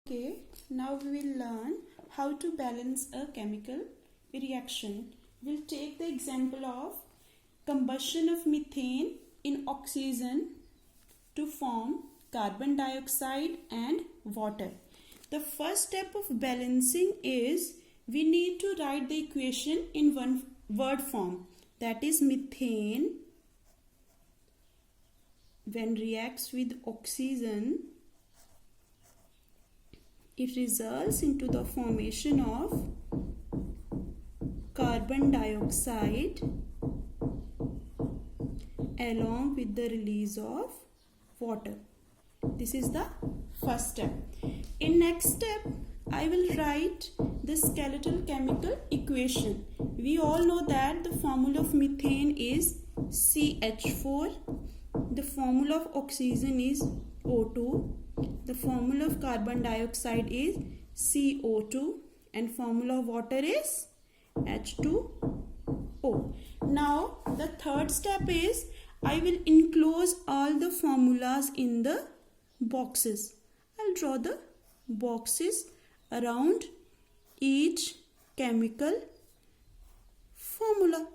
Okay, now we will learn how to balance a chemical reaction. We'll take the example of combustion of methane in oxygen to form carbon dioxide and water. The first step of balancing is we need to write the equation in one word form, that is methane when reacts with oxygen, it results into the formation of carbon dioxide along with the release of water. This is the first step. In next step, I will write the skeletal chemical equation. We all know that the formula of methane is CH4. The formula of oxygen is O2. The formula of carbon dioxide is CO2 and formula of water is H2O. Now the third step is I will enclose all the formulas in the boxes. I'll draw the boxes around each chemical formula.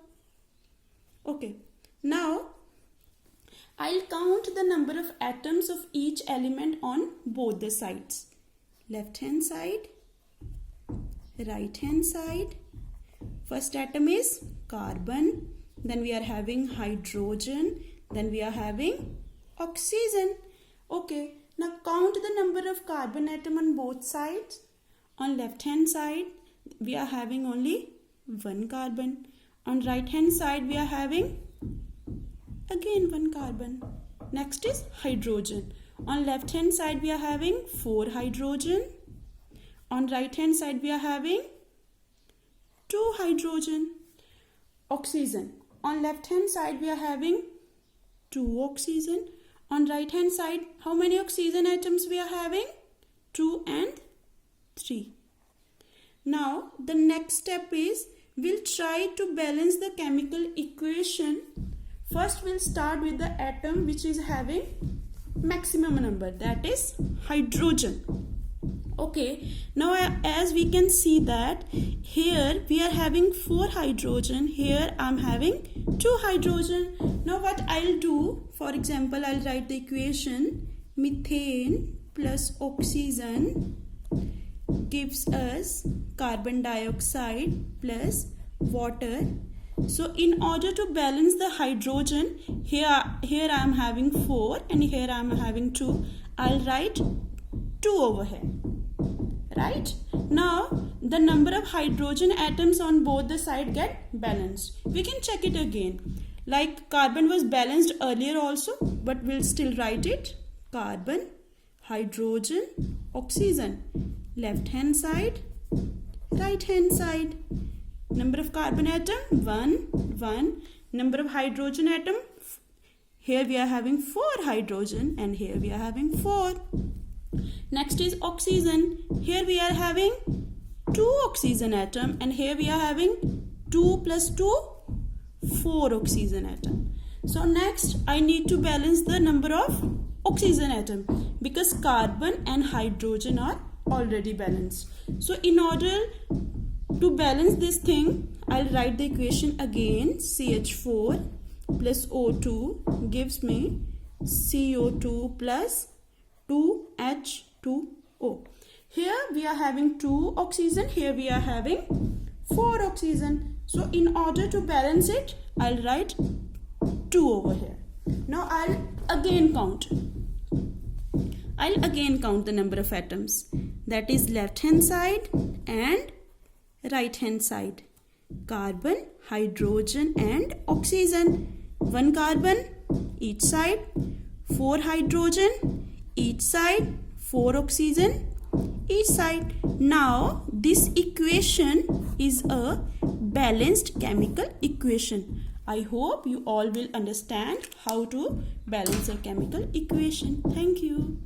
Okay, now I'll count the number of atoms of each element on both the sides. Left hand side, right hand side. First atom is carbon, then we are having hydrogen, then we are having oxygen. Okay, now count the number of carbon atom on both sides. On left hand side, we are having only one carbon. On right hand side, we are having again one carbon. Next is hydrogen. On left hand side we are having 4 hydrogen. On right hand side we are having 2 hydrogen. Oxygen. On left hand side we are having 2 oxygen. On right hand side how many oxygen atoms we are having? 2 and 3. Now the next step is we'll try to balance the chemical equation. First we'll start with the atom which is having maximum number, that is hydrogen. Okay, now as we can see that here we are having 4 hydrogen, here I'm having 2 hydrogen. Now what I'll do, for example, I'll write the equation methane plus oxygen gives us carbon dioxide plus water. So in order to balance the hydrogen, here I am having 4 and here I am having 2. I'll write 2 over here. Right? Now the number of hydrogen atoms on both the side get balanced. We can check it again. Like carbon was balanced earlier also, but we'll still write it. Carbon, hydrogen, oxygen. Left hand side, right hand side. Number of carbon atom 1. Number of hydrogen atom, here we are having 4 hydrogen and here we are having 4. Next is oxygen. Here we are having 2 oxygen atom and here we are having 2 plus 2 4 oxygen atom. So next I need to balance the number of oxygen atom because carbon and hydrogen are already balanced. So in order to balance this thing, I'll write the equation again. CH4 plus O2 gives me CO2 plus 2H2O. Here we are having 2 oxygen, here we are having 4 oxygen. So in order to balance it, I'll write 2 over here. Now I'll again count the number of atoms. That is left hand side and right hand side. Carbon, hydrogen and oxygen. 1 carbon each side, 4 hydrogen each side, 4 oxygen each side. Now this equation is a balanced chemical equation. I hope you all will understand how to balance a chemical equation. Thank you.